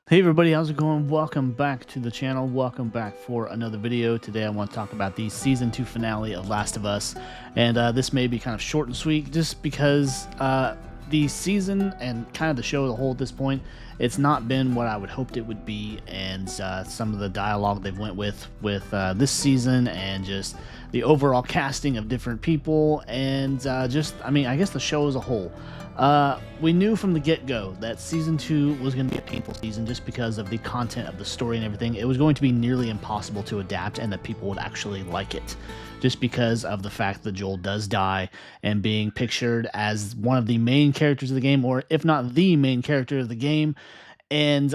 Hey everybody, how's it going? Welcome back to the channel. Welcome back for another video. Today I want to talk about the season 2 finale of Last of Us. And this may be kind of short and sweet just because the season and kind of the show as a whole at this point, it's not been what I would hoped it would be. And some of the dialogue they've went with this season and just the overall casting of different people and I guess the show as a whole. We knew from the get-go that season 2 was going to be a painful season just because of the content of the story and everything. It was going to be nearly impossible to adapt and that people would actually like it, just because of the fact that Joel does die and being pictured as one of the main characters of the game, or if not the main character of the game. And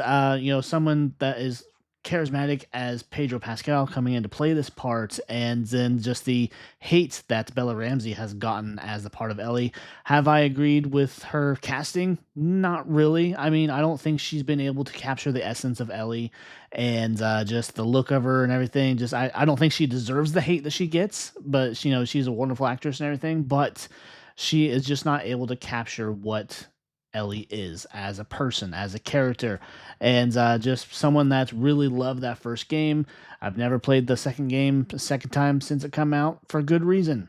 someone that is charismatic as Pedro Pascal coming in to play this part, and then just the hate that Bella Ramsey has gotten as the part of Ellie. Have I agreed with her casting? Not really. I mean, I don't think she's been able to capture the essence of Ellie and just the look of her and everything. I don't think she deserves the hate that she gets, but she's a wonderful actress and everything, but she is just not able to capture what Ellie is as a person, as a character, and just someone that's really loved that first game. I've never played the second game the second time since it come out for good reason,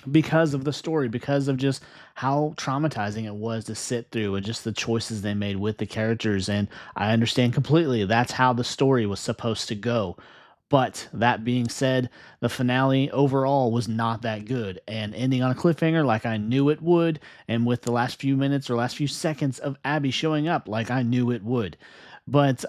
because of the story, because of just how traumatizing it was to sit through and just the choices they made with the characters. And I understand completely that's how the story was supposed to go. But that being said, the finale overall was not that good, and ending on a cliffhanger like I knew it would, and with the last few minutes or last few seconds of Abby showing up like I knew it would. But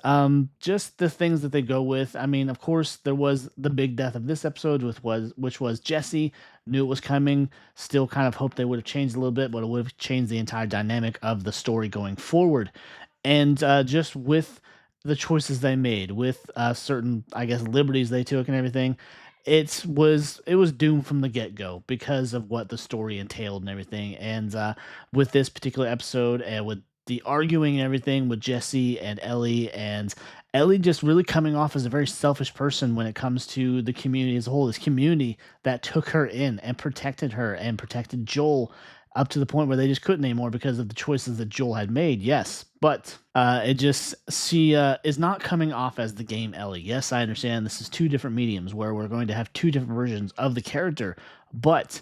just the things that they go with. I mean, of course, there was the big death of this episode, which was Jesse. Knew it was coming. Still, kind of hoped they would have changed a little bit, but it would have changed the entire dynamic of the story going forward. And just with the choices they made, with certain, I guess, liberties they took and everything, it was doomed from the get go because of what the story entailed and everything. And with this particular episode, and with the arguing and everything with Jesse and Ellie just really coming off as a very selfish person when it comes to the community as a whole. This community that took her in and protected her and protected Joel up to the point where they just couldn't anymore because of the choices that Joel had made. Yes, but she is not coming off as the game Ellie. Yes, I understand this is two different mediums where we're going to have two different versions of the character, but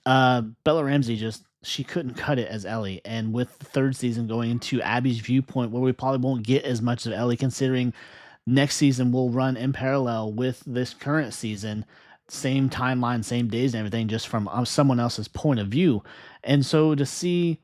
Bella Ramsey she couldn't cut it as Ellie. And with the third season going into Abby's viewpoint, where we probably won't get as much of Ellie, considering next season will run in parallel with this current season, same timeline, same days and everything, just from someone else's point of view. And so to see,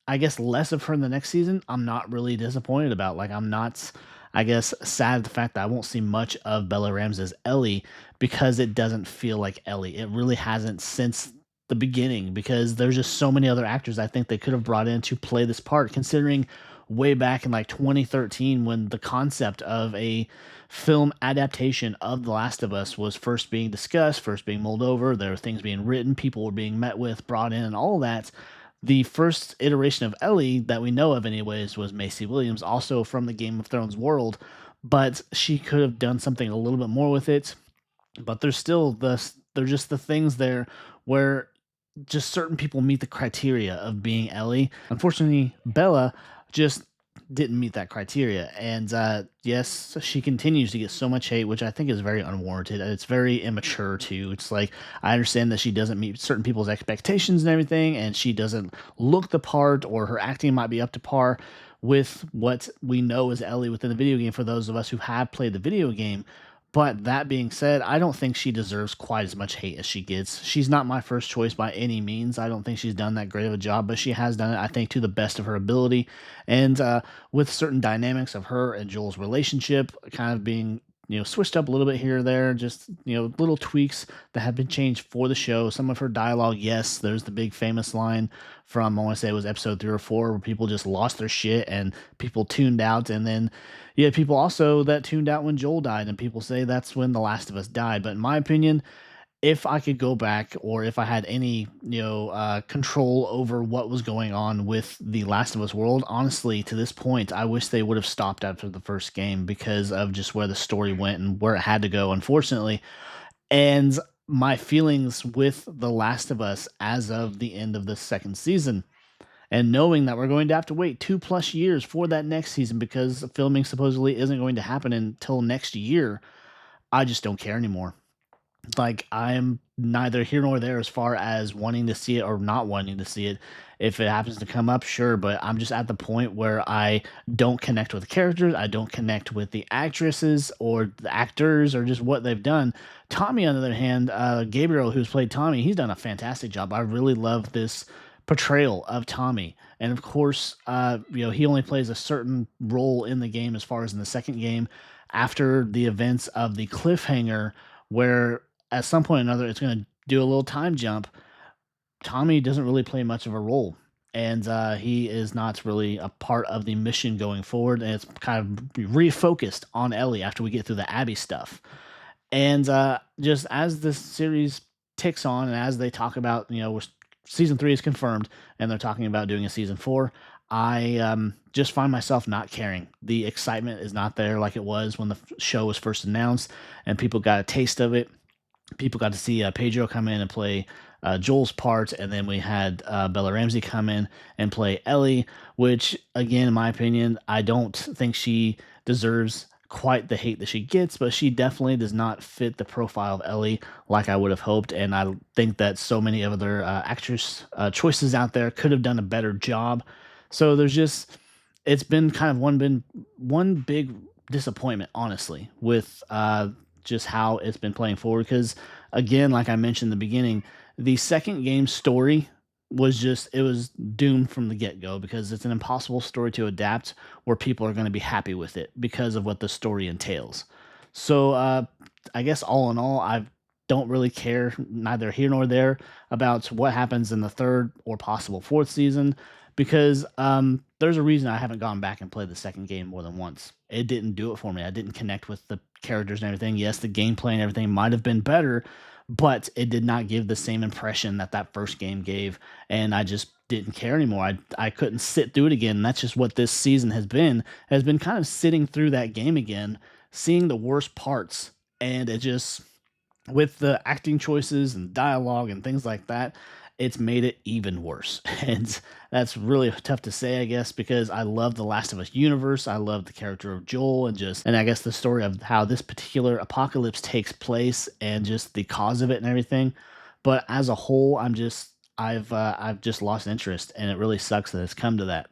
I guess, less of her in the next season, I'm not really disappointed about. Like, I'm not, I guess, sad at the fact that I won't see much of Bella Ramsey's Ellie, because it doesn't feel like Ellie. It really hasn't since the beginning, because there's just so many other actors I think they could have brought in to play this part, considering way back in like 2013 when the concept of a film adaptation of The Last of Us was first being discussed, first being mulled over. There were things being written, people were being met with, brought in, and all that. The first iteration of Ellie that we know of, anyways, was Macy Williams, also from the Game of Thrones world, but she could have done something a little bit more with it. But there's just the things there where just certain people meet the criteria of being Ellie. Unfortunately, Bella just didn't meet that criteria. And yes, she continues to get so much hate, which I think is very unwarranted. It's very immature too. It's like, I understand that she doesn't meet certain people's expectations and everything, and she doesn't look the part, or her acting might be up to par with what we know as Ellie within the video game for those of us who have played the video game. But that being said, I don't think she deserves quite as much hate as she gets. She's not my first choice by any means. I don't think she's done that great of a job, but she has done it, I think, to the best of her ability. And with certain dynamics of her and Joel's relationship kind of being, switched up a little bit here or there, just, little tweaks that have been changed for the show. Some of her dialogue, yes, there's the big famous line from, I want to say it was episode 3 or 4, where people just lost their shit and people tuned out. And then you had people also that tuned out when Joel died, and people say that's when The Last of Us died. But in my opinion, if I could go back, or if I had any, control over what was going on with the Last of Us world, honestly, to this point, I wish they would have stopped after the first game because of just where the story went and where it had to go, unfortunately. And my feelings with The Last of Us as of the end of the second season, And knowing that we're going to have to wait 2+ years for that next season because filming supposedly isn't going to happen until next year, I just don't care anymore. Like, I'm neither here nor there as far as wanting to see it or not wanting to see it. If it happens to come up, sure, but I'm just at the point where I don't connect with the characters, I don't connect with the actresses or the actors or just what they've done. Tommy, on the other hand, Gabriel, who's played Tommy, he's done a fantastic job. I really love this portrayal of Tommy. And of course, he only plays a certain role in the game as far as in the second game after the events of the cliffhanger where at some point or another, it's going to do a little time jump. Tommy doesn't really play much of a role, and he is not really a part of the mission going forward. And it's kind of refocused on Ellie after we get through the Abby stuff. And just as this series ticks on, and as they talk about, season 3 is confirmed, and they're talking about doing a season 4. I just find myself not caring. The excitement is not there like it was when the show was first announced, and people got a taste of it. People got to see Pedro come in and play Joel's part, and then we had Bella Ramsey come in and play Ellie, which, again, in my opinion, I don't think she deserves quite the hate that she gets, but she definitely does not fit the profile of Ellie like I would have hoped, and I think that so many other actress choices out there could have done a better job. So it's been kind of one big disappointment, honestly, with just how it's been playing forward. Because, again, like I mentioned in the beginning, the second game story it was doomed from the get-go because it's an impossible story to adapt where people are going to be happy with it because of what the story entails. So I guess all in all, I don't really care, neither here nor there, about what happens in the third or possible fourth season, because there's a reason I haven't gone back and played the second game more than once. It didn't do it for me. I didn't connect with the characters and everything. Yes, the gameplay and everything might have been better, but it did not give the same impression that first game gave, and I just didn't care anymore. I couldn't sit through it again. And that's just what this season has been kind of sitting through that game again, seeing the worst parts, and it just, with the acting choices and dialogue and things like that, it's made it even worse. And that's really tough to say, I guess, because I love the Last of Us universe. I love the character of Joel, and I guess the story of how this particular apocalypse takes place and just the cause of it and everything. But as a whole, I've just lost interest, and it really sucks that it's come to that.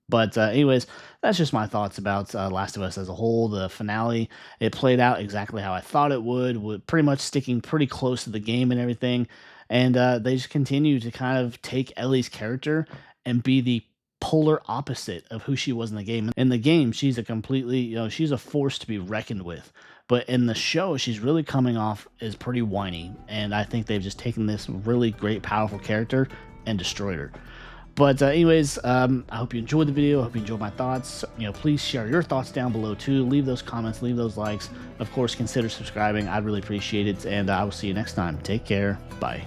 But anyways, that's just my thoughts about Last of Us as a whole. The finale, it played out exactly how I thought it would, with pretty much sticking pretty close to the game and everything. And they just continue to kind of take Ellie's character and be the polar opposite of who she was in the game. In the game, she's she's a force to be reckoned with. But in the show, she's really coming off as pretty whiny. And I think they've just taken this really great, powerful character and destroyed her. But anyways, I hope you enjoyed the video. I hope you enjoyed my thoughts. Please share your thoughts down below too. Leave those comments, leave those likes. Of course, consider subscribing. I'd really appreciate it. And I will see you next time. Take care. Bye.